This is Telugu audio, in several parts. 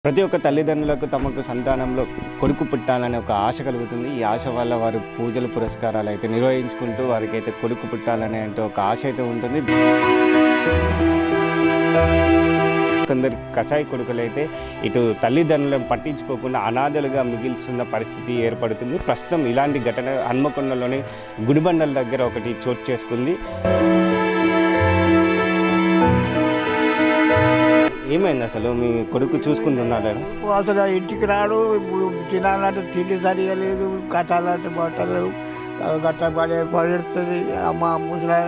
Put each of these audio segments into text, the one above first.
ప్రతి ఒక్క తల్లిదండ్రులకు తమకు సంతానంలో కొడుకు పుట్టాలనే ఒక ఆశ కలుగుతుంది. ఈ ఆశ వల్ల వారు పూజలు పురస్కారాలు అయితే నిర్వహించుకుంటూ వారికైతే కొడుకు పుట్టాలనే అంటే ఒక ఆశ అయితే ఉంటుంది. కొందరు కసాయి కొడుకులైతే ఇటు తల్లిదండ్రులను పట్టించుకోకుండా అనాథలుగా మిగిల్చున్న పరిస్థితి ఏర్పడుతుంది. ప్రస్తుతం ఇలాంటి ఘటన హన్మకొండలోని గుడిబండల దగ్గర ఒకటి చోటు చేసుకుంది. ఏమైంది అసలు? మీ కొడుకు చూసుకుంటున్నాడు అసలు ఇంటికి రాడు, తినాలంటే తిండి సరిగా లేదు, కట్టాలంటే బట్టలు గట్ట పడుతుంది. అమ్మ ముసలా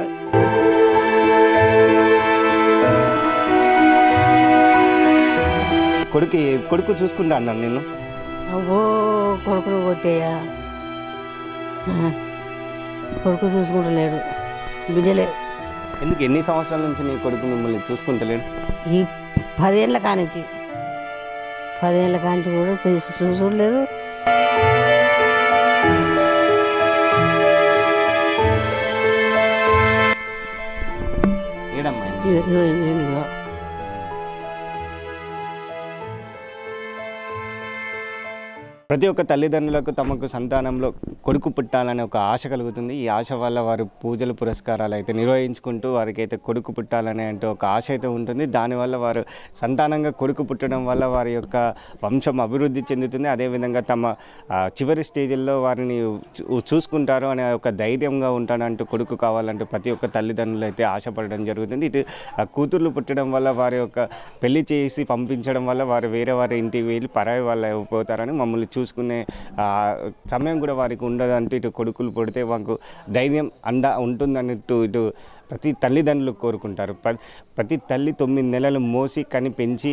కొడుకు చూసుకుంటా అన్నాను నేను. అబ్బో కొడుకును కొట్టేయా, కొడుకు చూసుకుంటలేడు, బిడ్డలే. ఎందుకు? ఎన్ని సంవత్సరాల నుంచి నీ కొడుకు మిమ్మల్ని చూసుకుంటలేడు? ఈ 10 ఏళ్ళ కానించి కూడా చూసుకోలేదు. ఏడమ్మా ప్రతి ఒక్క తల్లిదండ్రులకు తమకు సంతానంలో కొడుకు పుట్టాలనే ఒక ఆశ కలుగుతుంది. ఈ ఆశ వల్ల వారు పూజలు పురస్కారాలు అయితే నిర్వహించుకుంటూ వారికైతే కొడుకు పుట్టాలనే అంటే ఒక ఆశ అయితే ఉంటుంది. దానివల్ల వారు సంతానంగా కొడుకు పుట్టడం వల్ల వారి యొక్క వంశం అభివృద్ధి చెందుతుంది. అదేవిధంగా తమ చివరి స్టేజ్ల్లో వారిని చూసుకుంటారు అనే ఒక ధైర్యంగా ఉంటానంటూ కొడుకు కావాలంటూ ప్రతి ఒక్క తల్లిదండ్రులు అయితే ఆశపడడం జరుగుతుంది. ఇది కూతుర్లు పుట్టడం వల్ల వారి యొక్క పెళ్లి చేసి పంపించడం వల్ల వారు వేరే వారి ఇంటికి వెళ్ళి పరాయి వాళ్ళు అయిపోతారని మమ్మల్ని చూసుకునే సమయం కూడా వారికి ఉండదంటూ ఇటు కొడుకులు పుడితే మాకు ధైర్యం అండ ఉంటుందన్నట్టు ఇటు ప్రతి తల్లిదండ్రులు కోరుకుంటారు. ప్రతి తల్లి 9 నెలలు మోసి కని పెంచి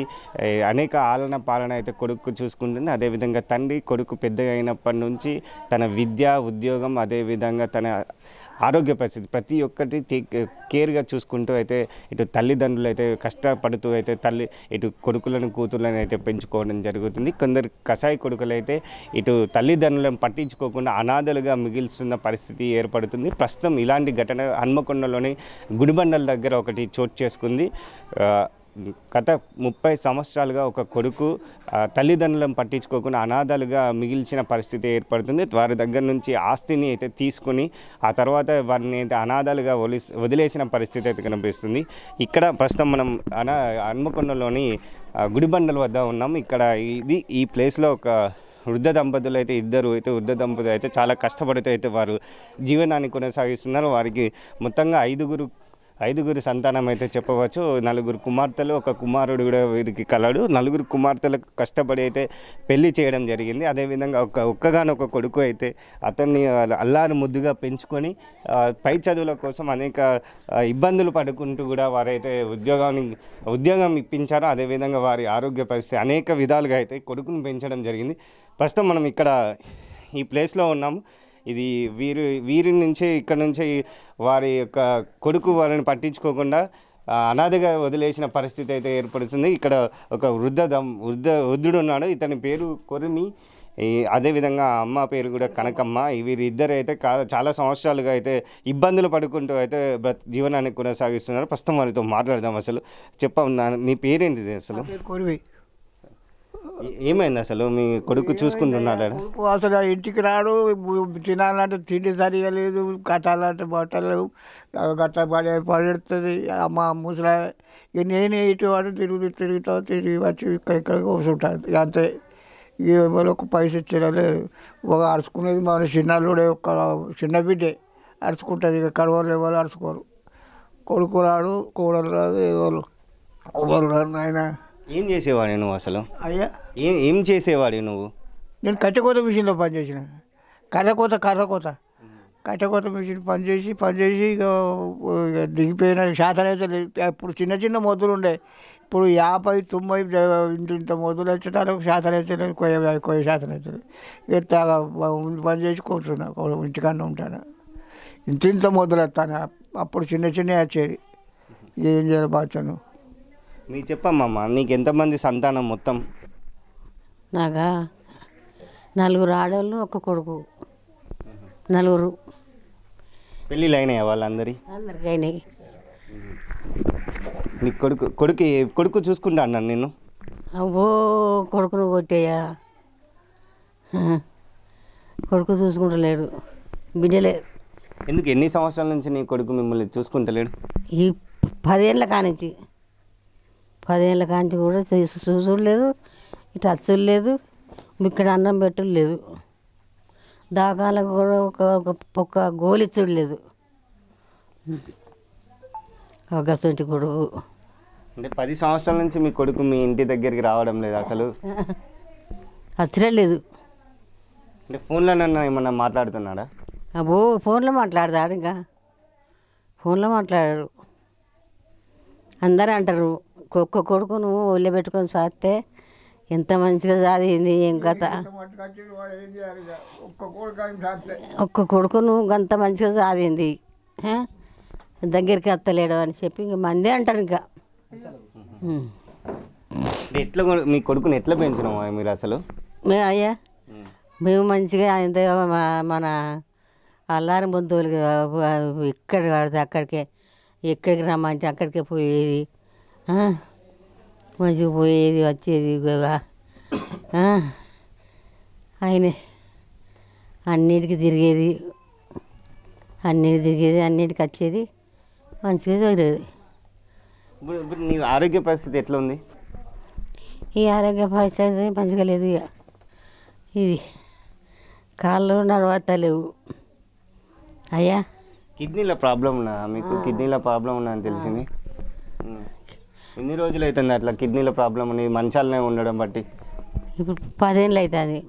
అనేక ఆలన పాలన అయితే కొడుకు చూసుకుంటుంది. అదేవిధంగా తండ్రి కొడుకు పెద్దగా అయినప్పటి నుంచి తన విద్య, ఉద్యోగం, అదేవిధంగా తన ఆరోగ్య పరిస్థితి ప్రతి ఒక్కటి కేర్గా చూసుకుంటూ అయితే ఇటు తల్లిదండ్రులు అయితే కష్టపడుతూ అయితే ఇటు కొడుకులను కూతుర్లను అయితే పెంచుకోవడం జరుగుతుంది. కొందరు కసాయి కొడుకులు అయితే ఇటు తల్లిదండ్రులను పట్టించుకోకుండా అనాథలుగా మిగిల్చున్న పరిస్థితి ఏర్పడుతుంది. ప్రస్తుతం ఇలాంటి ఘటన హన్మకొండలోని గుడిబండల దగ్గర ఒకటి చోటు చేసుకుంది. గత 30 సంవత్సరాలుగా ఒక కొడుకు తల్లిదండ్రులను పట్టించుకోకుండా అనాథలుగా మిగిల్చిన పరిస్థితి ఏర్పడుతుంది. వారి దగ్గర నుంచి ఆస్తిని అయితే తీసుకుని ఆ తర్వాత వారిని అయితే అనాథలుగా వదిలేసిన పరిస్థితి అయితే కనిపిస్తుంది. ఇక్కడ ప్రస్తుతం మనం హన్మకొండలోని గుడిబండల వద్ద ఉన్నాం. ఇక్కడ ఈ ప్లేస్లో ఒక వృద్ధ దంపతులు అయితే వృద్ధ దంపతులు అయితే చాలా కష్టపడుతూ అయితే వారు జీవనాన్ని కొనసాగిస్తున్నారు. వారికి మొత్తంగా ఐదుగురు సంతానం అయితే చెప్పవచ్చు. 4 కుమార్తెలు, ఒక కుమారుడు కూడా వీరికి కలడు. 4 కుమార్తెలకు కష్టపడి అయితే పెళ్లి చేయడం జరిగింది. అదేవిధంగా ఒక్కగానొక కొడుకు అయితే అతన్ని అల్లారు ముద్దుగా పెంచుకొని పై చదువుల కోసం అనేక ఇబ్బందులు పడుకుంటూ కూడా వారైతే ఉద్యోగం ఇప్పించారు. అదేవిధంగా వారి ఆరోగ్య పరిస్థితి అనేక విధాలుగా అయితే కొడుకును పెంచడం జరిగింది. ప్రస్తుతం మనం ఇక్కడ ఈ ప్లేస్లో ఉన్నాము. ఇది వీరి నుంచే ఇక్కడ నుంచే వారి యొక్క కొడుకు వారిని పట్టించుకోకుండా అనాథగా వదిలేసిన పరిస్థితి అయితే ఏర్పడుతుంది. ఇక్కడ ఒక వృద్ధుడు ఉన్నాడు. ఇతని పేరు కొరిమి, అదేవిధంగా అమ్మ పేరు కూడా కనకమ్మ. వీరిద్దరు అయితే చాలా సంవత్సరాలుగా అయితే ఇబ్బందులు పడుకుంటూ అయితే జీవనాన్ని కొనసాగిస్తున్నారు. ప్రస్తుతం వారితో మాట్లాడదాం. అసలు నీ పేరేంటిది? అసలు ఏమైంది అసలు? మీ కొడుకు చూసుకుంటున్నాడు? అసలు ఇంటికి రాడు, తినాలంటే తిండి సరిగా లేదు, కట్టాలంటే బట్టలు గట్ట పడుతుంది. అమ్మ ముసలా నేనే ఇటు వాడు తిరిగి వచ్చి ఇక్కడ కూర్చుంటాను. అంతే. ఎవరికి పైస ఇచ్చేలా లేదు. ఒక అరుచుకునేది మన చిన్నల్లుడే, ఒక చిన్న బిడ్డే అరుచుకుంటుంది. ఇక కడవలు ఎవరు అరుచుకోరు. కొడుకు రాడు, కోడలు రాదు, ఎవరు రాదు. నాయన ఏం చేసేవాడు నువ్వు? అసలు అయ్యా ఏం చేసేవాడు నువ్వు? నేను కట్టెకోత మిషన్లో పనిచేసిన. కట్టెకోత మిషన్ పనిచేసి ఇక దిగిపోయిన శాతం అయితే లేదు. ఇప్పుడు చిన్న మొద్దులు ఉండే, ఇప్పుడు 50, 90 ఇంత మొద్దులు వచ్చేటాలకు శాతం అయితే లేదు, కొయ్య శాతం అయితే లేదు. ఇక పని చేసి కూర్చున్నా, ఇంటికన్నా ఉంటాను. ఇంత మొద్దులు వస్తాను. అప్పుడు చిన్న వచ్చేది. ఏం చేయాలి బాచాను? నీకు చెప్పమ్మా, నీకు ఎంతమంది సంతానం మొత్తం? నాగా 4 ఆడవాళ్ళు, ఒక కొడుకు. 4 పెళ్ళిళ్ళు అయినాయా వాళ్ళందరికీ? అందరికి అయినాయి. నీ కొడుకు చూసుకుంటా అన్నాను నేను. అబ్బో కొడుకును కొట్టేయా కొడుకు చూసుకుంటలేడు బిడ్డలే. ఎందుకు ఎన్ని సంవత్సరాల నుంచి నీ కొడుకు మిమ్మల్ని చూసుకుంటలేడు? ఈ 10 ఏళ్ళ కానించి 10 ఏళ్ళ కాంచి కూడా చూసుడు లేదు, ఇటు అచ్చులు లేదు, ఇక్కడ అన్నం పెట్టుడు లేదు, దాకాలకు కూడా ఒక గోలిచ్చుడు లేదు. ఒక సొంటి కొడుకు అంటే 10 సంవత్సరాల నుంచి మీ కొడుకు మీ ఇంటి దగ్గరికి రావడం లేదు అసలు? అచ్చడే లేదు. అంటే ఫోన్లోనన్నా ఏమన్నా మాట్లాడుతున్నాడా? అబ్బో ఫోన్లో మాట్లాడతాడు, ఇంకా ఫోన్లో మాట్లాడాడు. అందరూ అంటారు ఒక్క కొడుకును ఒళ్ళో పెట్టుకొని సాస్తే ఎంత మంచిగా చదివింది ఏం కథ, ఒక్క కొడుకును అంత మంచిగా చదివింది దగ్గరికి వస్తలేడు అని చెప్పి ఇంక మందే అంటారు. ఇంకా ఎట్లా మీ కొడుకుని ఎట్లా పెంచినాము మీరు అసలు? అయ్యా మేము మంచిగా ఆయన మన అల్లారి బంధువులు ఎక్కడ పడితే అక్కడికే, ఎక్కడికి రమ్మంటే అక్కడికే పోయేది, మంచిగా పోయేది వచ్చేది. ఆయనే అన్నిటికీ తిరిగేది, అన్నిటికి వచ్చేది, మంచిగా జరిగేది. ఇప్పుడు నీ ఆరోగ్య పరిస్థితి ఎట్లా ఉంది? ఈ ఆరోగ్య పరిస్థితి మంచిగా లేదు. ఇక ఇది కాళ్ళు నడవతలేవు. అయ్యా కిడ్నీలో ప్రాబ్లం ఉన్నా మీకు? కిడ్నీలో ప్రాబ్లం ఉన్నా అని తెలిసింది. ఎన్ని రోజులు అవుతుంది అట్లా కిడ్నీలో ప్రాబ్లం ఉంది మంచాలనే ఉండడం బట్టి? ఇప్పుడు 10 ఏళ్ళు అవుతుంది.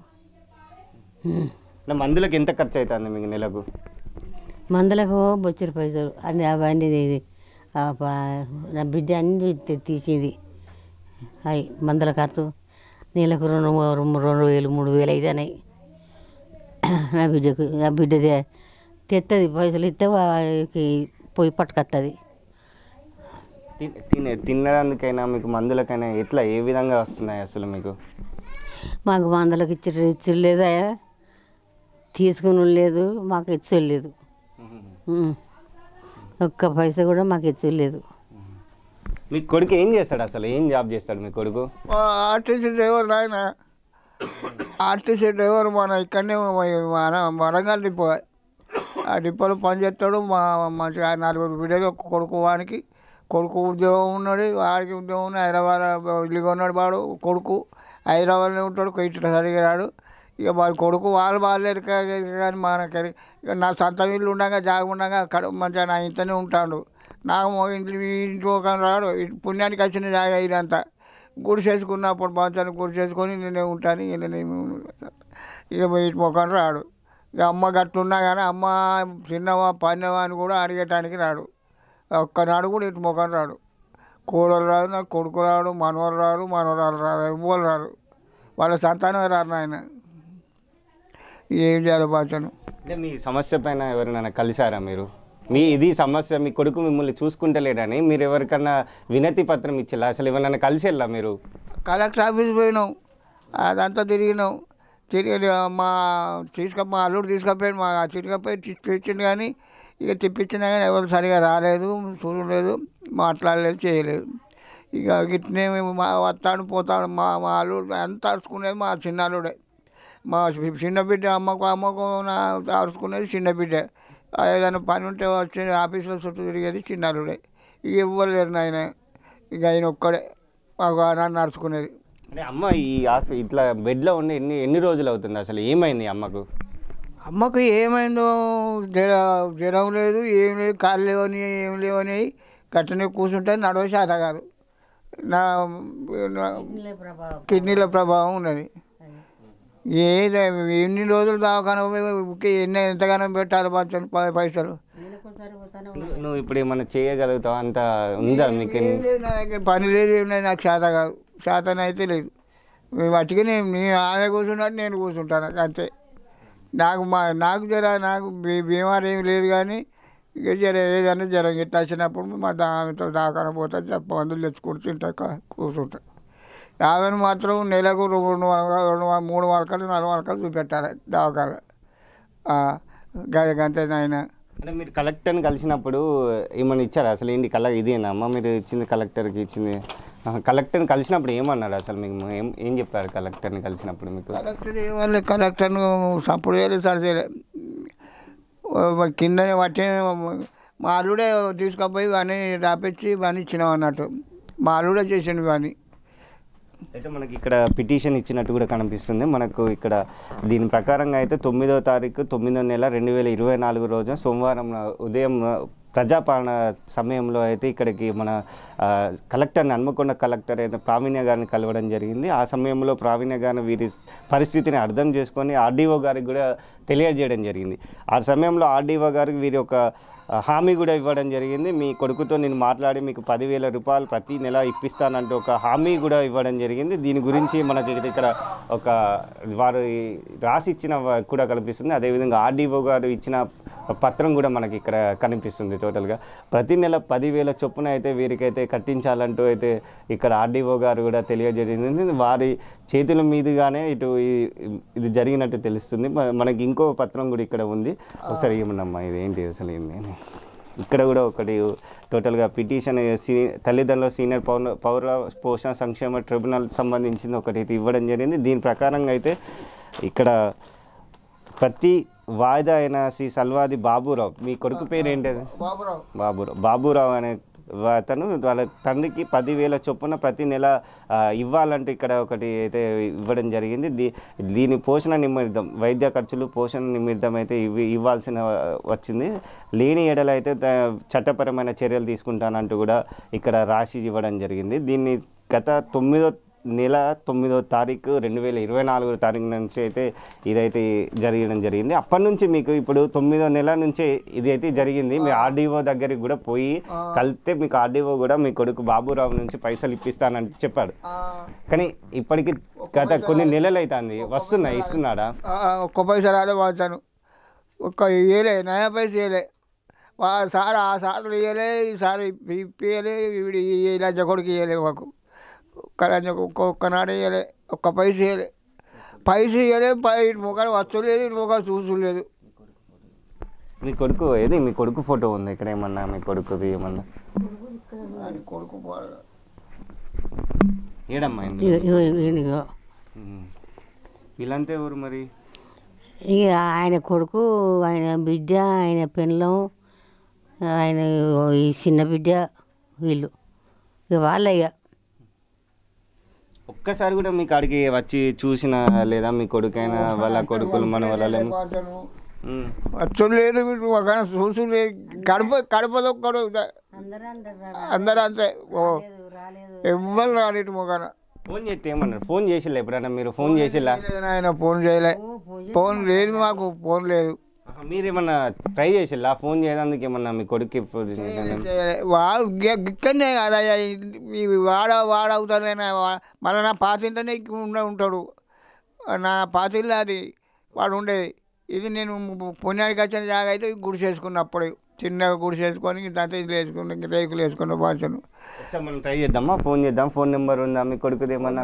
మందులకు ఎంత ఖర్చు అవుతుంది మీకు నెలకు? మందులకు బొచ్చురు పైసలు అన్ని అవన్నీ ఇది నా బిడ్డ అన్ని తీసేది. అవి మందుల ఖర్చు నెలకు 2,000 3,000 అవుతున్నాయి. నా బిడ్డదే తెస్తుంది, పైసలు ఇస్తే పోయి పట్టుకొస్తుంది. తినడానికైనా మీకు మందులకైనా ఎట్లా ఏ విధంగా వస్తున్నాయి అసలు మీకు? మాకు మందులకు ఇచ్చుడు లేదా, తీసుకుని లేదు, మాకు ఇచ్చుడు లేదు, ఒక్క పైసా కూడా మాకు ఇచ్చుడు లేదు. మీ కొడుకు ఏం చేస్తాడు అసలు? ఏం జాబ్ చేస్తాడు మీ కొడుకు? ఆర్టీసీ డ్రైవర్ నాయన, ఆర్టీసీ డ్రైవర్ మన ఇక్కడనే మన వరంగల్ డిపో, ఆ డిపోలో పనిచేస్తాడు. మంచిగా 4 బిడ్డలు, ఒక్క కొడుకు, వానికి కొడుకు ఉద్యోగం ఉన్నాడు, వాడికి ఉద్యోగం ఉంది. హైదరాబాద్ ఇల్లుగా ఉన్నాడు వాడు కొడుకు, హైదరాబాద్లో ఉంటాడు, ఇట్లా సరిగా రాడు. ఇక మా కొడుకు వాళ్ళు బాగాలేరు కానీ మనకి ఇక నా సొంత ఇల్లు ఉండగా జాగ ఉండగా అక్కడ మంచిగా నా ఇంట్లోనే ఉంటాడు. నాకు ఇంట్లో కానీ రాడు. పుణ్యానికి వచ్చిన జాగ ఇదంతా గుడి చేసుకున్నప్పుడు మంచాన్ని గుడి చేసుకొని నేనే ఉంటాను. ఇక ఇటు మొక్కని రాడు. ఇక అమ్మ గట్లున్నా కానీ అమ్మ చిన్నవా పన్నవా అని కూడా అడిగటానికి రాడు. ఒక్కనాడు కూడా ఇటు మొక్కని రాడు. కోడలు రాదు, నాకు కొడుకు రాడు, మనవరు రారు, మనవరాలు రారు, ఎవ్వరు రారు. వాళ్ళ సంతానం రారు. ఆయన ఏం చేయాలి బాచను? అంటే మీ సమస్య పైన ఎవరైనా కలిసారా మీరు? ఇది సమస్య, మీ కొడుకు మిమ్మల్ని చూసుకుంటలేడని మీరు ఎవరికన్నా వినతి పత్రం ఇచ్చేలా అసలు ఎవరైనా కలిసి వెళ్ళా మీరు? కలెక్టర్ ఆఫీస్ పోయినాం, అదంతా తిరిగినాం. తిరిగి మా అల్లుడు తీసుకపోయాడు, మా తీసుకపోయి తెచ్చిండు. కానీ ఇక తెప్పించినా కానీ ఎవరు సరిగా రాలేదు, చూడలేదు, మాట్లాడలేదు, చేయలేదు. ఇక గిట్నే మా వస్తాడు పోతాడు. మా అల్లుడు అంత అరుచుకునేది మా చిన్న అల్లుడే. మా చిన్న బిడ్డ అమ్మకు అరుచుకునేది చిన్న బిడ్డ. ఏదైనా పని ఉంటే వచ్చి ఆఫీసులో చుట్టూ తిరిగేది చిన్న అల్లుడే. ఇక ఇవ్వలేరు లేరు నాయన. ఇక ఆయన ఒక్కడే మాకు నన్ను నడుచుకునేది. అంటే అమ్మ ఈ ఇట్లా బెడ్లో ఉండి ఎన్ని రోజులు అవుతుంది అసలు? ఏమైంది అమ్మకు? అమ్మకు ఏమైందో జ్వరం లేదు, ఏం లేదు, కాళ్ళు లేవని ఏం లేవని గట్టనే కూర్చుంటే నడవ శాత కాదు. నా కిడ్నీల ప్రభావం ఉన్నది. ఎన్ని రోజులు దాకా ఎంతగానో పెట్టాలి పంచం పైసలు. నువ్వు ఇప్పుడు ఏమన్నా చేయగలుగుతావు? అంత ఉందా మీకు? పని లేదు, ఏం లేదు, నాకు శాత కాదు. శాతం అయితే లేదు. వాటికి నేను ఆమె కూర్చున్నాడు, నేను కూర్చుంటాను అంతే. నాకు నాకు బీమారు ఏమి లేదు. కానీ ఇక ఏదైనా జ్వరం గిట్లా వచ్చినప్పుడు మా ఆమెతో దాకా పోతా మందులు తెచ్చుకుంటూ తింటా కూర్చుంటా. ఆమెను మాత్రం నెలకు 2 3 వరకలు 4 వరకలు చూపెట్టాలి దవాఖాన. గంతే నాయన. అంటే మీరు కలెక్టర్ని కలిసినప్పుడు ఏమన్నా ఇచ్చారా అసలు? ఏంటి ఇదేనా అమ్మ మీరు ఇచ్చింది కలెక్టర్కి ఇచ్చింది కలెక్టర్ని కలిసినప్పుడు ఏమన్నారు అసలు మీకు ఏం చెప్పారు కలెక్టర్ని కలిసినప్పుడు మీకు? కలెక్టర్ ఏమన్నా కలెక్టర్ను సపోర్ట్ చేయలేదు సార్ చేయలేదు. కిందనే పట్టి మా అల్లుడే తీసుకుపోయి ఇవన్నీ రాపించి ఇవన్నీ ఇచ్చినాం అన్నట్టు. మా అల్లుడే చేసిండు ఇవన్నీ. అయితే మనకి ఇక్కడ పిటిషన్ ఇచ్చినట్టు కూడా కనిపిస్తుంది మనకు ఇక్కడ. దీని ప్రకారంగా అయితే 9వ తారీఖు 9వ నెల 2024 రోజు సోమవారం ఉదయం ప్రజాపాలన సమయంలో అయితే ఇక్కడికి మన కలెక్టర్ని హన్మకొండ కలెక్టర్ అయితే ప్రావీణ్య గారిని కలవడం జరిగింది. ఆ సమయంలో ప్రావీణ్య గారిని వీరి పరిస్థితిని అర్థం చేసుకొని ఆర్డీఓ గారికి కూడా తెలియజేయడం జరిగింది. ఆ సమయంలో ఆర్డీఓ గారికి వీరి ఒక హామీ కూడా ఇవ్వడం జరిగింది. మీ కొడుకుతో నేను మాట్లాడి మీకు 10,000 రూపాయలు ప్రతి నెల ఇప్పిస్తానంటూ ఒక హామీ కూడా ఇవ్వడం జరిగింది. దీని గురించి మనకి ఇక్కడ ఒక వారు రాసి ఇచ్చిన కూడా కనిపిస్తుంది. అదేవిధంగా ఆర్డీఓ గారు ఇచ్చిన పత్రం కూడా మనకి ఇక్కడ కనిపిస్తుంది. టోటల్గా ప్రతి నెల 10,000 చొప్పున అయితే వీరికైతే కట్టించాలంటూ అయితే ఇక్కడ ఆర్డీఓ గారు కూడా తెలియజేయడం. వారి చేతుల మీదుగానే ఇది జరిగినట్టు తెలుస్తుంది. మనకి ఇంకో పత్రం కూడా ఇక్కడ ఉంది. ఒకసారి ఏమన్నమ్మా ఇది ఏంటి అసలు ఏంటి? ఇక్కడ కూడా ఒకటి టోటల్గా పిటిషన్ తల్లిదండ్రుల సీనియర్ పౌర పోషణ సంక్షేమ ట్రిబ్యునల్ సంబంధించింది ఒకటి ఇవ్వడం జరిగింది. దీని ప్రకారంగా అయితే ఇక్కడ ప్రతి వాయిదా అయిన శ్రీ సల్వాది బాబురావు, మీ కొడుకు పేరు ఏంటి? బాబురావు అనే అతను వాళ్ళ తండ్రికి 10,000 చొప్పున ప్రతి నెల ఇవ్వాలంటే ఇక్కడ ఒకటి అయితే ఇవ్వడం జరిగింది. దీని పోషణ నిమిత్తం వైద్య ఖర్చులు పోషణ నిమిత్తం అయితే ఇవ్వాల్సిన వచ్చింది. లేని ఎడల అయితే చట్టపరమైన చర్యలు తీసుకుంటానంటూ కూడా ఇక్కడ రాసి ఇవ్వడం జరిగింది. దీన్ని గత 9వ నెల 9వ తారీఖు 2024 తారీఖు నుంచి అయితే ఇదైతే జరగడం జరిగింది. అప్పటి నుంచి మీకు ఇప్పుడు 9వ నెల నుంచే ఇది అయితే జరిగింది. మీ ఆర్డీఓ దగ్గరికి కూడా పోయి కలిస్తే మీకు ఆర్డీఓ కూడా మీ కొడుకు బాబురావు నుంచి పైసలు ఇప్పిస్తానంటే చెప్పాడు. కానీ ఇప్పటికి గత కొన్ని నెలలు అవుతుంది వస్తున్నాయి, ఇస్తున్నాడా? ఒక్క పైసా రాలే వాచాను, ఒక్క ఇయ్యలే, నయా పైసా ఇయ్యలే. సార్ ఆ సార్లు ఇయ్యలే, ఈసారి ఇప్పియలే, ఈ లంచ కొడుకు ఇయ్యలే. మాకు ఒక్కనాడు ఇవ్వలే, ఒక్క పైస ఇవ్వలే, పైస ఇవ్వలే. ఇటు ముఖాలు వచ్చలేదు, ఇటు ముఖాలు చూసులేదు. మీ కొడుకు ఏది? మీ కొడుకు ఫోటో ఉంది ఇక్కడ ఏమన్నా? మీ కొడుకుది ఏమన్నా? కొడుకు ఏడమ్మా వీళ్ళంతా ఎవరు మరి? ఇక ఆయన కొడుకు, ఆయన బిడ్డ, ఆయన పెళ్ళం, ఆయన ఈ చిన్న బిడ్డ, వీళ్ళు ఇక వాళ్ళయ్య. ఒక్కసారి కూడా మీ కాడికి వచ్చి చూసిన లేదా? మీ కొడుకైనా వాళ్ళ కొడుకులు మన వాళ్ళ వచ్చలేదు, చూసు కడపలో ఒక్కడు అందరూ అంతే. ఎవ్వరు రాలేదు మొగాన. ఫోన్ చేస్తే ఏమన్నారు? ఫోన్ చేసిల్లా ఎప్పుడైనా మీరు? ఫోన్ చేసిల్లా? ఆయన ఫోన్ చేయలే, ఫోన్ లేదు మాకు, ఫోన్ లేదు. మీరేమన్నా ట్రై చేసిల్లా ఫోన్ చేయడానికి? ఏమన్నా మీ కొడుకు ఇక్కడనే కదా మీ వాడవుతానే, మళ్ళీ నా పాతింటనే ఉంటాడు. నా పాతిల్లు అది వాడు ఉండేది. ఇది నేను పుణ్యానికి వచ్చిన జాగా అయితే గుడి చేసుకున్నప్పుడు చిన్నగా గుడి చేసుకొని దాంట్లో ఇది వేసుకుని రేకులు వేసుకున్న భాషను. మనం ట్రై చేద్దామా? ఫోన్ చేద్దాం. ఫోన్ నెంబర్ ఉందా మీ కొడుకుది? ఏమన్నా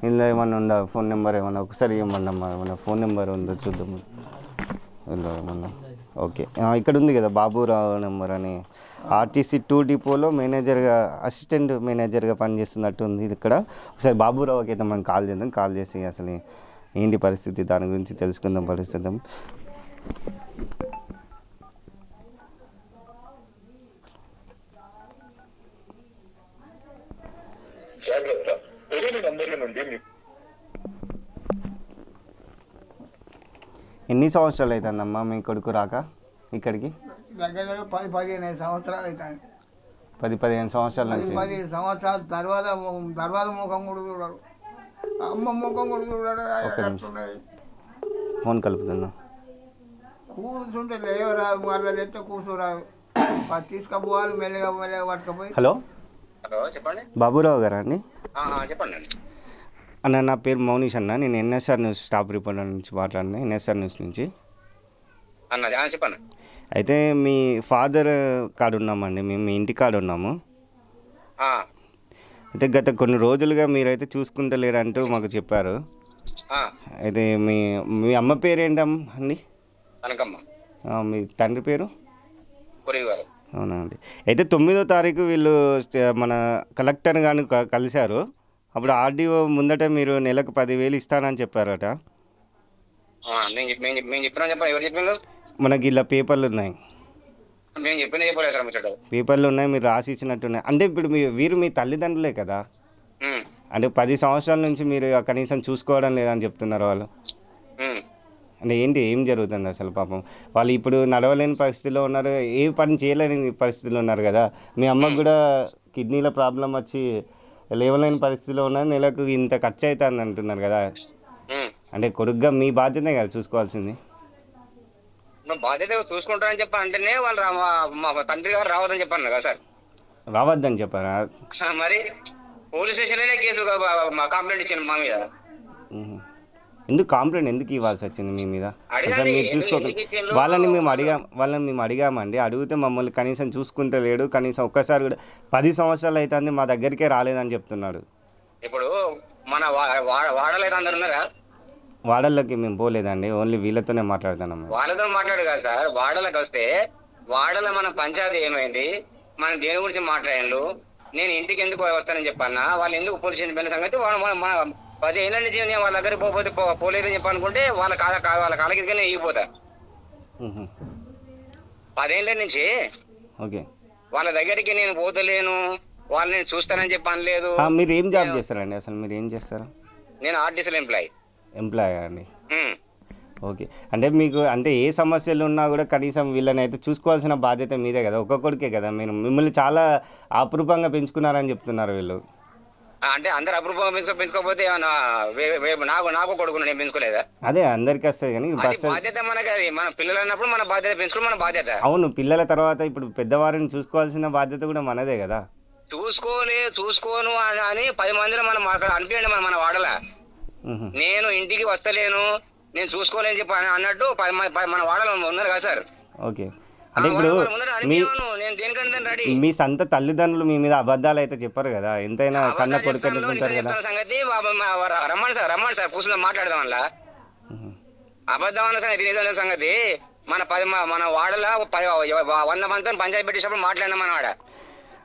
ఇందులో ఏమన్నా ఉందా ఫోన్ నెంబర్? ఏమన్నా ఒకసారి ఏమన్నా ఏమన్నా ఫోన్ నెంబర్ ఉందో చూద్దాము. ఇందులో ఏమన్నా? ఓకే, ఇక్కడ ఉంది కదా బాబురావు నెంబర్ అని. ఆర్టీసీ 2 డిపోలో మేనేజర్గా, అసిస్టెంట్ మేనేజర్గా పనిచేస్తున్నట్టు ఉంది ఇక్కడ. ఒకసారి బాబురావుకి అయితే మనం కాల్ చేద్దాం. కాల్ చేసి అసలు ఏంటి పరిస్థితి దాని గురించి తెలుసుకుందాం. పరిస్థితి ఎన్ని సంవత్సరాలు అవుతుందమ్మా మీ కొడుకు రాక ఇక్కడికి? 10-15 సంవత్సరాలు అవుతాయి. 10-15 సంవత్సరాల నుంచి. 10 సంవత్సరాల తర్వాత ముఖం కూడా చూడాడు, అమ్మ ముఖం కూడా చూడాడు. ఫోన్ కలుపుతున్నా. కూర్చుంటే లేవరాదు, మాట్లాడితే కూర్చోరాదు, తీసుకుపోవాలి మెల్లగా మెల్లగా పట్టుకుపోయి. హలో చెప్పండి. బాబురావు గారా అండి? చెప్పండి అన్న, నా పేరు మౌనీష్ అన్న. నేను ఎన్ఎస్ఆర్ న్యూస్ స్టాఫ్ రిపోర్టర్ నుంచి మాట్లాడినా, ఎన్ఎస్ఆర్ న్యూస్ నుంచి. చెప్పండి. అయితే మీ ఫాదర్ కాడ ఉన్నామండి, మేము మీ ఇంటి కాడ ఉన్నాము. అయితే గత కొన్ని రోజులుగా మీరైతే చూసుకుంటలేరంటూ మాకు చెప్పారు. అయితే మీ అమ్మ పేరు ఏంటండి? కనకమ్మ. మీ తండ్రి పేరు? అవునా అండి. అయితే 9వ తారీఖు వీళ్ళు మన కలెక్టర్ గాని కలిశారు. అప్పుడు ఆర్డీఓ ముందట మీరు నెలకు 10,000 ఇస్తానని చెప్పారట. మేము చెప్పినా చెప్పండి, ఎవరు చెప్పిండ్రు? మనకి ఇలా పేపర్లు ఉన్నాయి, మేము చెప్పినా చెప్పలేదు సార్ ముచ్చట. పేపర్లు ఉన్నాయి, మీరు రాసి ఇచ్చినట్టున్నాయి. అంటే ఇప్పుడు వీరు మీ తల్లిదండ్రులే కదా, ఉమ్, అంటే 10 సంవత్సరాల నుంచి మీరు కనీసం చూసుకోవడం లేదని చెప్తున్నారు వాళ్ళు. ఉమ్. అంటే ఏంటి, ఏం జరుగుతుంది అసలు? పాపం వాళ్ళు ఇప్పుడు నడవలేని పరిస్థితిలో ఉన్నారు, ఏ పని చేయలేని పరిస్థితిలో ఉన్నారు కదా. మీ అమ్మకు కూడా కిడ్నీల ప్రాబ్లం వచ్చి లేవలేని పరిస్థితిలో ఉన్నారు, నెలకు ఇంత ఖర్చు అవుతుంది అంటున్నారు కదా. అంటే కొడుగ్గా మీ బాధ్యతే కదా చూసుకోవాల్సింది. నువ్వు బాధ్యత చూసుకుంటారని చెప్పి అంటేనే వాళ్ళు మా తండ్రి గారు రావద్దని చెప్పాను కదా సార్. రావద్దని చెప్పారా? మరి పోలీస్ స్టేషన్లోనే కేసు మా కంప్లైంట్ ఇచ్చాను మా మీద. ఎందుకు కంప్లైంట్ ఎందుకు ఇవ్వాల్సి వచ్చింది మీ మీద? అసలు అడగండి, మీరు చూసుకోక వాళ్ళని మేము అడిగామండి. అడిగితే మమ్మల్ని కనీసం చూసుకుంటే లేడు, కనీసం ఒక్కసారి కూడా 10 సంవత్సరాలు అవుతుంది మా దగ్గరికే రాలేదని చెప్తున్నాడు. ఇప్పుడు మన వాడలేదు అందరు ఉన్నారా? వాడల్లోకి మేము పోలేదండి, ఓన్లీ వీళ్ళతోనే మాట్లాడుతున్నాం. వాళ్ళతో మాట్లాడు కదా సార్. వాడలకు వస్తే వాడల మన పంచాయతీ ఏమైంది, మనం దేని గురించి మాట్లాడారు, నేను ఇంటికి ఎందుకు వస్తానని చెప్పన్నా, వాళ్ళు ఎందుకు పోలీస్ స్టేషన్ పోయిన సంగతి మన 10 ఏళ్ళ నుంచి నేను వాళ్ళ దగ్గరికి పోతే పోలేదని చెప్పి అనుకుంటే వాళ్ళ కాలకిరికనే ఇగిపోతా. 10 ఏళ్ళ నుంచి ఓకే, వాళ్ళ దగ్గరికి నేను పోతలేను, వాళ్ళు నేను చూస్తానని చెప్పి అనలేదు. మీరు ఏం జాబ్ చేస్తారండి అసలు? మీరు ఏం చేస్తారు? నేను ఆర్టీసీలో ఎంప్లాయ్ అండి. ఓకే, అంటే మీకు అంటే ఏ సమస్యలు ఉన్నా కూడా కనీసం వీళ్ళని అయితే చూసుకోవాల్సిన బాధ్యత మీదే కదా, ఒక్కొక్కడికే కదా. మీరు మిమ్మల్ని చాలా అపురూపంగా పెంచుకున్నారని చెప్తున్నారు వీళ్ళు. అంటే అందరు అప్రూవ్ పెంచుకోకపోతే నాకు కొడుకున్నా, నేను పెంచుకోలేదా? అదే అందరికి వస్తుంది కానీ బాధ్యత మనకి, అది మన పిల్లలు అన్నప్పుడు మన బాధ్యత పెంచుకోవడం మన బాధ్యత. అవును, పిల్లల తర్వాత ఇప్పుడు పెద్దవారిని చూసుకోవాల్సిన బాధ్యత కూడా మనదే కదా. చూసుకోను అని 10 మందిలో మనం అనిపించండి మన వాడలా. నేను ఇంటికి వస్తలేను, నేను చూసుకోలేని చెప్పి అన్నట్టు 10 మన వాడలో ఉన్నారు కదా సార్. ఓకే, అంటే ఇప్పుడు మీ సొంత తల్లిదండ్రులు మీ మీద అబద్ధాలు అయితే చెప్పారు కదా, ఎంతైనా కన్న కొడుకు అనుకుంటారు కదా. సంగతి రమ్మని సార్ కూర్చుని మాట్లాడదాం. అలా అబద్ధం అన్న సంగతి సంగతి మన వాడలో 100 మందితో పంచాయతీ పెట్టేటప్పుడు మాట్లాడినాం మన వాడ.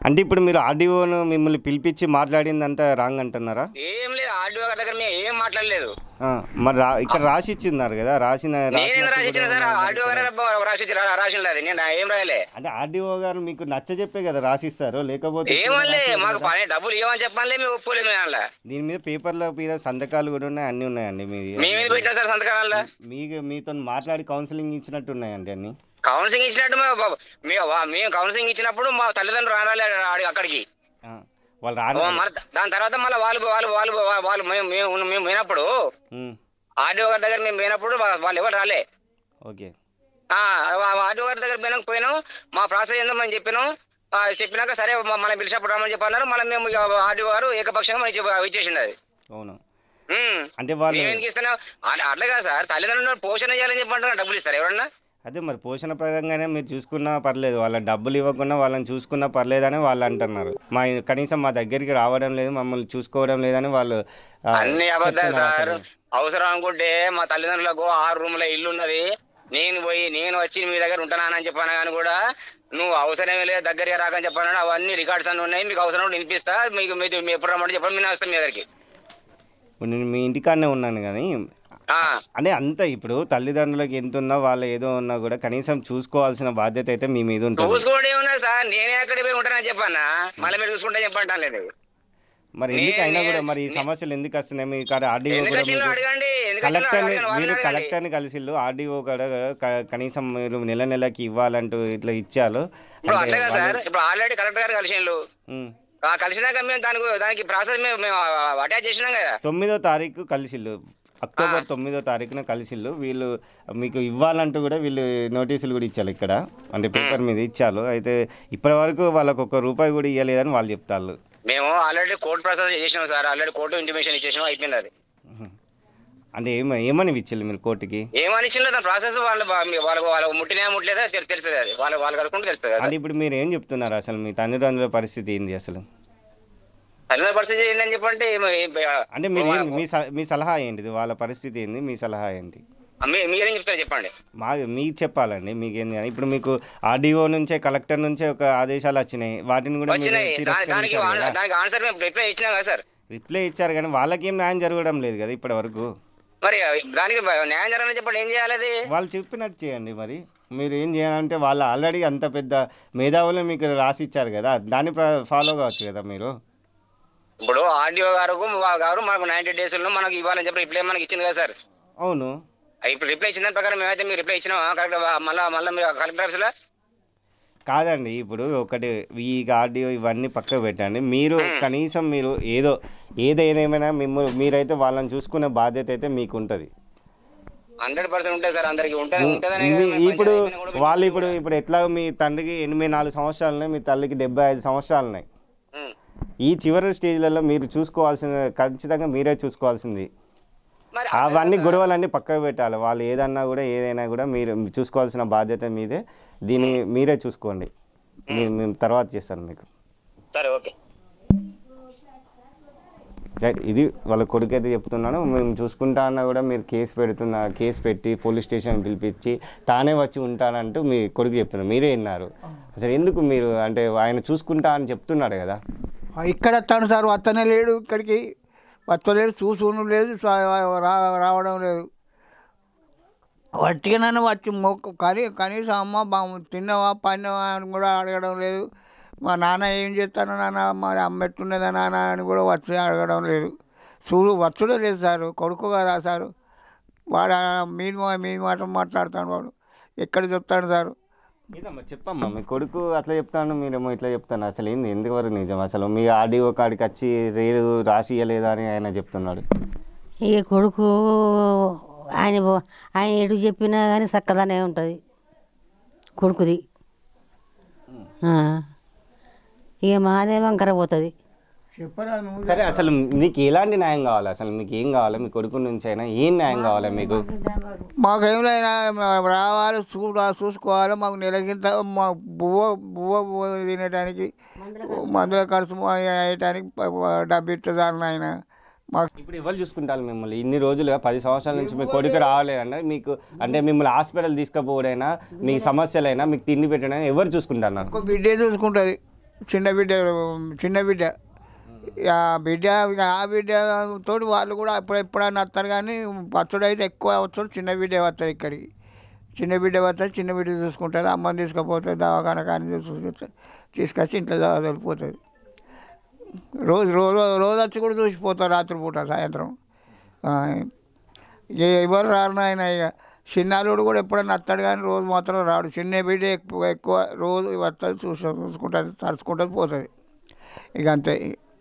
అంటే ఇప్పుడు మీరు ఆర్డీఓను మిమ్మల్ని పిలిపించి మాట్లాడిందంతా రాంగ్ అంటున్నారా? ఏం లేదు, ఆర్డీఓ గారి దగ్గర మేము ఏం మాట్లాడలేదు. మరి ఇక్కడ రాసి ఇచ్చిన్నారు కదా, రాసిన ఆర్డీఓ గారు రాసినది, నేను ఏం రాయలే. అంటే ఆర్డీఓ గారు మీకు నచ్చ చెప్పే కదా రాసిస్తారు, లేకపోతే ఏమలే మాకు డబ్బులు ఇవ్వని చెప్పాలి, మేము ఒప్పుకోలేము. దీని మీద పేపర్ల మీద సంతకాలు కూడా ఉన్నాయి, అన్ని ఉన్నాయండి. మేము పెట్టినా సార్ సంతకాల మీతో మాట్లాడి కౌన్సిలింగ్ ఇచ్చినట్టు ఉన్నాయండి అన్ని. కౌన్సిలింగ్ ఇచ్చినట్టు మేము కౌన్సిలింగ్ ఇచ్చినప్పుడు మా తల్లిదండ్రులు రావాలి అక్కడికి. దాని తర్వాత మళ్ళీ వాళ్ళు మేము పోయినప్పుడు ఆర్డీఓ గారి దగ్గర మేము పోయినప్పుడు వాళ్ళు ఎవరు రాలే. ఓకే, ఆర్డీఓ గారి దగ్గర పోయినాం, మా ప్రాసెస్ ఏందో మనం చెప్పినాక సరే మనం పిలిచినప్పుడు రమ్మని చెప్పన్నారు. మళ్ళీ మేము ఆర్డీఓ గారు ఏకపక్షంగా ఇచ్చేసింది అది. అవును, అంటే వాళ్ళు ఎందుకు ఇస్తున్నాం అట్లాగా సార్, తల్లిదండ్రులు పోషణ చేయాలని చెప్పంటున్నా డబ్బులు ఇస్తారు ఎవరన్నా? అదే మరి పోషణ పరంగానే మీరు చూసుకున్నా పర్లేదు, వాళ్ళ డబ్బులు ఇవ్వకుండా వాళ్ళని చూసుకున్నా పర్లేదని వాళ్ళు అంటున్నారు. కనీసం మా దగ్గరికి రావడం లేదు, మమ్మల్ని చూసుకోవడం లేదని వాళ్ళు అన్ని అబద్ధాలు సార్. అవసరం అనుకుంటే మా తల్లిదండ్రులకు 6 రూముల ఇల్లు ఉన్నది, నేను వచ్చి మీ దగ్గర ఉంటానని చెప్పాను కానీ కూడా నువ్వు అవసరమే లేదు దగ్గరికి రాకని చెప్పాను. అవన్నీ రికార్డ్స్ అన్నీ ఉన్నాయి, మీకు అవసరం వినిపిస్తా, మీకు ఎప్పుడు రమ్మంటే చెప్పండి, నేను వస్తాను మీ దగ్గరికి. నేను మీ ఇంటికాడనే ఉన్నాను కానీ అంటే అంత ఇప్పుడు తల్లిదండ్రులకు ఎంత ఉన్నా వాళ్ళు ఏదో ఉన్నా కూడా కనీసం చూసుకోవాల్సిన బాధ్యత అయితే మీ మీద ఉంటుంది. చూసుకోండి ఏమన్నా సార్, నేనే ఎక్కడికి పోయి ఉంటానని చెప్పానా, మళ్ళీ మీరు చూసుకుంటే చెప్పంటాను లేదు. మరి ఎందుకు అయినా కూడా మరి ఈ సమస్యలు ఎందుకు వస్తున్నాయి? మీ కాడ ఆర్డీఓ మీరు కలెక్టర్ని కలిసిళ్ళు, ఆర్డీఓ కూడా కనీసం మీరు నెలకి ఇవ్వాలంటూ ఇట్లా ఇచ్చారు. ఇప్పుడు ఆల్రెడీ కలెక్టర్ గారు కలిసిండు, కలిసినాక మేము దానికి ప్రాసెస్ మేము అటాచ్ చేసినాం కదా. 9వ తారీఖు కలిసిళ్ళు, అక్టోబర్ 9వ తారీఖున కలిసిళ్ళు. వీళ్ళు మీకు ఇవ్వాలంటూ కూడా వీళ్ళు నోటీసులు కూడా ఇచ్చారు ఇక్కడ, అంటే పేపర్ మీద ఇచ్చారు. అయితే ఇప్పటి వరకు వాళ్ళకు ₹1 కూడా ఇవ్వలేదని వాళ్ళు చెప్తారు. మేము ఆల్రెడీ కోర్టు ప్రాసెస్ చేసినాం సార్, ఆల్రెడీ కోర్టు ఇంటిమేషన్ ఇచ్చేసినాం, అయిపోయింది అది. అంటే ఏమని ఇచ్చారు మీరు కోర్టుకి? ఏమని ఇచ్చిందో దాని ప్రాసెస్ వాళ్ళకు ముట్టినా ముట్టలేదా తెలుస్తుంది, అది వాళ్ళు కడుకుంటూ తెలుస్తుంది. అంటే ఇప్పుడు మీరు ఏం చెప్తున్నారు అసలు? మీ తల్లిదండ్రుల పరిస్థితి ఏంది అసలు? తల్లిదండ్రుల పరిస్థితి ఏంటని చెప్పంటే అంటే మీరు మీ సలహా ఏంటిది? వాళ్ళ పరిస్థితి ఏంది, మీ సలహా ఏంటి? మీరేం చెప్తారు చెప్పండి. మీకు చెప్పాలండి మీకేం కానీ ఇప్పుడు మీకు ఆర్డీఓ నుంచే కలెక్టర్ నుంచే ఒక ఆదేశాలు వచ్చినాయి, వాటిని కూడా మీరు వచ్చినాయి, దానికి తిరస్కరించారు కదా. దానికి ఆన్సర్ మేము రిప్లై ఇచ్చినా కదా సార్. రిప్లై ఇచ్చారు కానీ వాళ్ళకి ఏం న్యాయం జరగడం లేదు కదా ఇప్పటి వరకు. మరి దానికి న్యాయం జరగాలని చెప్పండి, ఏం చేయాలి? అది వాళ్ళు చెప్పినట్టు చేయండి. మరి మీరు ఏం చేయాలంటే వాళ్ళు ఆల్రెడీ అంత పెద్ద మేధావులు మీకు రాసి ఇచ్చారు కదా, దాన్ని ఫాలో కావచ్చు కదా మీరు. ఇప్పుడు ఆర్డీఓ గారు మాకు 90 days మనకు ఇవ్వాలని చెప్పి రిప్లై మనకి ఇచ్చింది కదా సార్. అవును, ఇప్పుడు రిప్లై ఇచ్చిన దాని ప్రకారం మేమైతే మీరు రిప్లై ఇచ్చినామా కరెక్ట్? మళ్ళీ మీరు కలెక్టర్ ఆఫీస్లో కాదండి. ఇప్పుడు ఒకటి ఈ ఆడియో ఇవన్నీ పక్కకు పెట్టండి. మీరు కనీసం మీరు ఏదేమైనా మీరైతే వాళ్ళని చూసుకునే బాధ్యత అయితే మీకు ఉంటుంది. 100% ఉంటుంది సార్, అందరికి ఉంటుంది. ఇప్పుడు వాళ్ళు ఇప్పుడు ఎట్లా మీ తండ్రికి 84 సంవత్సరాలు ఉన్నాయి, మీ తల్లికి 75 సంవత్సరాలు ఉన్నాయి. ఈ చివరి స్టేజ్లలో మీరు చూసుకోవాల్సిన ఖచ్చితంగా మీరే చూసుకోవాల్సింది. అవన్నీ గొడవలన్నీ పక్కకు పెట్టాలి. వాళ్ళు ఏదైనా కూడా మీరు చూసుకోవాల్సిన బాధ్యత మీదే. దీన్ని మీరే చూసుకోండి. మేము తర్వాత చేస్తాను మీకు. సరే, ఓకే. ఇది వాళ్ళ కొడుకు అయితే చెప్తున్నాను. మేము చూసుకుంటా అన్నా కూడా మీరు కేసు పెట్టి పోలీస్ స్టేషన్ పిలిపించి తానే వచ్చి ఉంటానంటూ మీ కొడుకు చెప్తున్నారు. మీరే విన్నారు. అసలు ఎందుకు మీరు అంటే ఆయన చూసుకుంటా అని చెప్తున్నాడు కదా. ఇక్కడ వస్తాను సార్, వస్తనే లేడు, ఇక్కడికి వస్తలేడు, చూసుకుని లేదు, రావడం లేదు. వట్టిగా నన్ను వచ్చి కనీసం అమ్మ తిన్నావా పన్నావా అని కూడా అడగడం లేదు. మా నాన్న ఏం చేస్తాను నాన్న, మరి అమ్మ ఎట్టున్నదా నాన్న అని కూడా వచ్చి అడగడం లేదు. వచ్చుడే లేదు సార్. కొడుకు కదా సార్, వాడు మీ మాట మాట్లాడతాడు. వాడు ఎక్కడ చెప్తాడు సార్? ఇదమ్మా చెప్పమ్మా, మీ కొడుకు అట్లా చెప్తాను, మీరేమో ఇట్లా చెప్తాను. అసలు ఏంది ఎందువరకు నిజం? అసలు మీ ఆర్డీఓ కాడికి వచ్చి రాసి ఇవ్వలేదా అని ఆయన చెప్తున్నాడు. ఈ కొడుకు ఆయన ఎటు చెప్పినా కానీ చక్కదనే ఉంటుంది కొడుకుది. ఇక మాదే వంకర పోతుంది. సరే, అసలు మీకు ఎలాంటి న్యాయం కావాలి? అసలు మీకు ఏం కావాలి? మీ కొడుకు నుంచి అయినా ఏం న్యాయం కావాలి మీకు? మాకేమైనా రావాలి, చూసుకోవాలి. మాకు నెలకింత మా బువ్వ తినడానికి, మందుల ఖర్చు వేయటానికి డబ్బు ఇస్తుంది ఆయన. ఇప్పుడు ఎవరు చూసుకుంటారు మిమ్మల్ని? ఇన్ని రోజులుగా 10 సంవత్సరాల నుంచి మీ కొడుకు రావాలేదన్న మీకు, అంటే మిమ్మల్ని హాస్పిటల్ తీసుకుపోవడైనా, మీ సమస్యలైనా, మీకు తిండి పెట్టడైనా ఎవరు చూసుకుంటున్నారు? ఒక బిడ్డే చూసుకుంటుంది, చిన్న బిడ్డ. ఆ బిడ్డతో వాళ్ళు కూడా ఎప్పుడైనా వస్తారు, కానీ పచ్చడి అయితే ఎక్కువ వస్తాడు. చిన్న బిడ్డ వస్తారు ఇక్కడికి, చిన్న బిడ్డ చూసుకుంటుంది. అమ్మని తీసుకుపోతుంది దవాఖాన కానీ తీసుకొచ్చి ఇంట్లో వదిలిపోతుంది. రోజు వచ్చి కూడా చూసిపోతారు రాత్రిపూట, సాయంత్రం. ఎవరు రారు ఆయన. ఇక చిన్నాలుడు కూడా ఎప్పుడైనా వస్తాడు, కానీ రోజు మాత్రం రాడు. చిన్న బిడ్డ ఎక్కువ రోజు వస్తుంది, చూసుకుంటుంది, తడుచుకుంటుంది, పోతుంది. ఇక అంతే.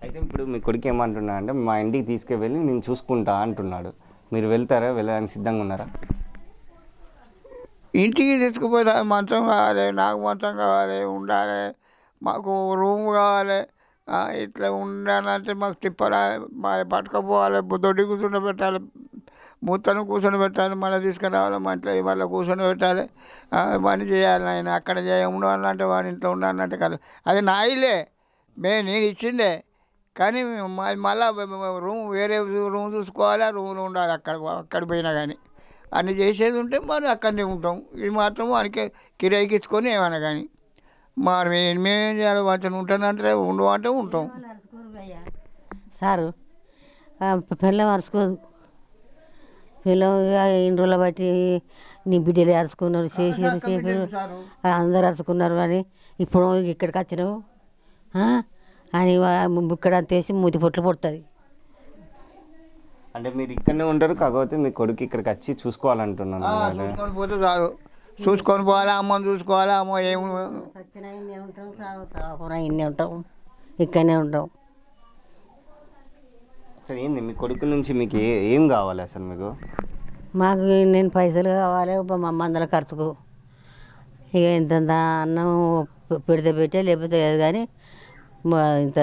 అయితే ఇప్పుడు మీ కొడుకు ఏమంటున్నా అంటే మా ఇంటికి తీసుకువెళ్ళి నేను చూసుకుంటా అంటున్నాడు. మీరు వెళ్తారా? వెళ్ళడానికి సిద్ధంగా ఉన్నారా? ఇంటికి తీసుకుపోయి మంచం కావాలి, నాకు మంచం కావాలి, ఉండాలి, మాకు రూమ్ కావాలి. ఇట్లా ఉండాలంటే మాకు తిప్పాలి, పట్టుకపోవాలి, దొడ్డి కూర్చొని పెట్టాలి, మూతను కూర్చొని పెట్టాలి, మళ్ళీ తీసుకురావాలి, మళ్ళీ కూర్చొని పెట్టాలి, పని చేయాలి. ఆయన అక్కడ ఉండాలంటే వాడి ఇంట్లో ఉండాలంటే కాదు, అది నా ఇల్లే, నేను ఇచ్చిందే. కానీ మళ్ళీ వేరే రూమ్ చూసుకోవాలి, ఆ రూమ్లో ఉండాలి. అక్కడ పోయినా కానీ అన్నీ చేసేది ఉంటే మరి అక్కడనే ఉంటాం. ఇది మాత్రం వానికి కిరాయికి ఇచ్చుకొని ఏమన్నా కానీ మరి మేమేం చేయాలి? మంచిగా ఉంటానంటే ఉండమంటే ఉంటాం. సారు పిల్లం అరుచుకోదు. పిల్లం ఇన్ని రోజులు బట్టి నీ బిడ్డలు అరుచుకున్నారు, చేసారు, అందరు అరుచుకున్నారు. కానీ ఇప్పుడు ఇక్కడికి వచ్చినావు అని ఇక్కడ అంతేసి మూతి పొట్లు పడుతుంది. అంటే మీరు ఇక్కడనే ఉంటారు, కాకపోతే మీ కొడుకు ఇక్కడికి వచ్చి చూసుకోవాలంటున్నాను. చూసుకొని పోతే చాలు, చూసుకొని పోవాలి, అమ్మని చూసుకోవాలి. అమ్మ ఇన్నే ఉంటాం, సాగుకున్నా ఇన్నే ఉంటాం, ఇక్కడనే ఉంటాం. సరే, ఏంది మీ కొడుకు నుంచి మీకు ఏం కావాలి అసలు? మీకు మాకు నేను పైసలు కావాలి, మా మందల ఖర్చుకు. ఇక ఇంత అన్నం పెడితే పెట్టే, లేకపోతే లేదు. కానీ ఇంత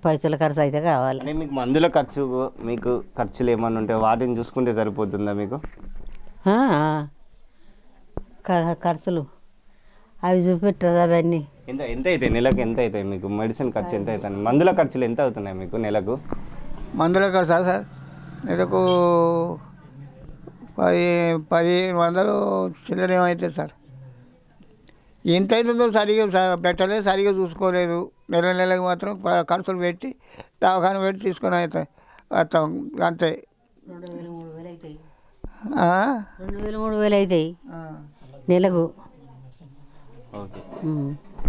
పైసల ఖర్చు అయితే కావాలి. అంటే మీకు మందుల ఖర్చు, మీకు ఖర్చులు ఏమన్నా ఉంటే వాటిని చూసుకుంటే సరిపోతుందా మీకు? ఖర్చులు అవి చూపెట్టదు. అవన్నీ ఎంత అవుతాయి నెలకు? ఎంత అవుతాయి మీకు? మెడిసిన్ ఖర్చు ఎంత అవుతుంది? మందుల ఖర్చులు ఎంత అవుతున్నాయి మీకు నెలకు? మందుల ఖర్చు సార్ నెలకు 1500 చిల్లర ఏమవుతుంది సార్. ఎంత అవుతుందో సరిగా పెట్టలేదు, సరిగా చూసుకోలేదు. నెలకు మాత్రం ఖర్చులు పెట్టి దవాఖాన పెట్టి తీసుకొని అవుతాయి వస్తాం అంతే. 2000 3000 అవుతాయి. ఆ? 2000 3000 అవుతాయి నెలకు. ఓకే,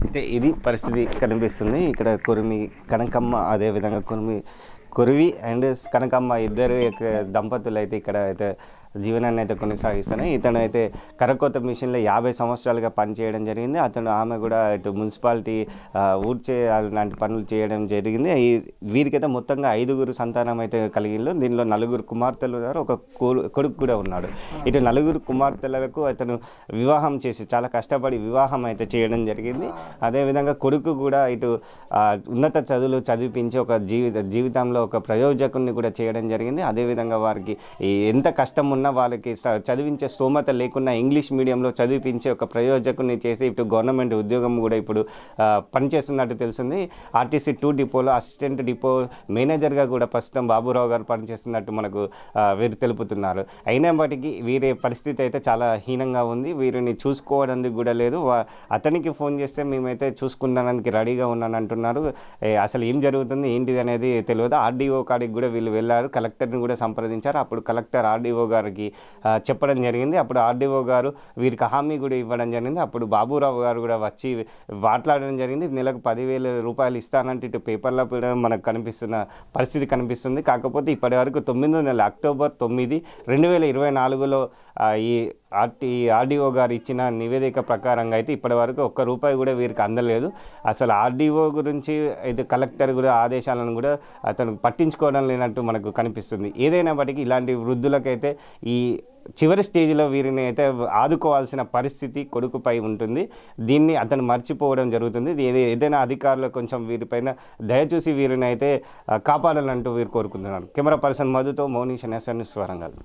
అయితే ఇది పరిస్థితి కనిపిస్తుంది ఇక్కడ. కురిమి కనకమ్మ, అదేవిధంగా కురివి అండ్ కనకమ్మ ఇద్దరు దంపతులు అయితే ఇక్కడ అయితే జీవనాన్ని అయితే కొనసాగిస్తున్నాయి. ఇతను అయితే కరకోత మిషన్లో 50 సంవత్సరాలుగా పనిచేయడం జరిగింది. ఆమె కూడా ఇటు మున్సిపాలిటీ ఊడ్చే లాంటి పనులు చేయడం జరిగింది. వీరికైతే మొత్తంగా 5గురు సంతానం అయితే కలిగిళ్ళు. దీనిలో 4 కుమార్తెలు ఉన్నారు, ఒక కొడుకు కూడా ఉన్నాడు. ఇటు 4 కుమార్తెలకు అతను వివాహం చేసి చాలా కష్టపడి వివాహం అయితే చేయడం జరిగింది. అదేవిధంగా కొడుకు కూడా ఇటు ఉన్నత చదువులు చదివించి ఒక జీవితంలో ఒక ప్రయోజకుని కూడా చేయడం జరిగింది. అదేవిధంగా వారికి ఎంత కష్టం ఉన్నా వాళ్ళకి చదివించే స్తోమత లేకున్నా ఇంగ్లీష్ మీడియంలో చదివించే ఒక ప్రయోజకుని చేసి ఇటు గవర్నమెంట్ ఉద్యోగం కూడా ఇప్పుడు పనిచేస్తున్నట్టు తెలిసింది. ఆర్టీసీ 2 డిపోలో అసిస్టెంట్ డిపో మేనేజర్గా కూడా ప్రస్తుతం బాబురావు గారు పనిచేస్తున్నట్టు మనకు వీరు తెలుపుతున్నారు. అయినప్పటికీ వీరి పరిస్థితి అయితే చాలా హీనంగా ఉంది. వీరిని చూసుకోవడానికి కూడా లేదు. అతనికి ఫోన్ చేస్తే మేమైతే చూసుకున్నానికి రెడీగా ఉన్నాను అంటున్నారు. అసలు ఏం జరుగుతుంది ఏంటిది అనేది తెలియదు. ఆర్డీఓ కాడికి కూడా వీళ్ళు వెళ్ళారు, కలెక్టర్ని కూడా సంప్రదించారు. అప్పుడు కలెక్టర్ ఆర్డీఓ గారికి చెప్పడం జరిగింది. అప్పుడు ఆర్డీఓ గారు వీరికి హామీ కూడా ఇవ్వడం జరిగింది. అప్పుడు బాబురావు గారు కూడా వచ్చి మాట్లాడడం జరిగింది. నెలకు 10,000 రూపాయలు ఇస్తానంటే ఇటు పేపర్లో కూడా మనకు కనిపిస్తున్న పరిస్థితి కనిపిస్తుంది. కాకపోతే ఇప్పటి వరకు 9వ నెల అక్టోబర్ 9, 2024లో ఈ ఆర్డీఓ గారు ఇచ్చిన నివేదిక ప్రకారంగా అయితే ఇప్పటి వరకు ₹1 కూడా వీరికి అందలేదు. అసలు ఆర్డీఓ గురించి అయితే కలెక్టర్ కూడా ఆదేశాలను కూడా అతను పట్టించుకోవడం లేనట్టు మనకు కనిపిస్తుంది. ఏదైనప్పటికీ ఇలాంటి వృద్ధులకైతే ఈ చివరి స్టేజ్లో వీరిని అయితే ఆదుకోవాల్సిన పరిస్థితి కొడుకుపై ఉంటుంది. దీన్ని అతను మర్చిపోవడం జరుగుతుంది. ఏదైనా అధికారులు కొంచెం వీరిపైన దయచూసి వీరిని అయితే కాపాడాలంటూ వీరు కోరుకుంటున్నారు. కెమెరా పర్సన్ మధుతో మౌనీష్ NSN న్యూస్ వరంగల్.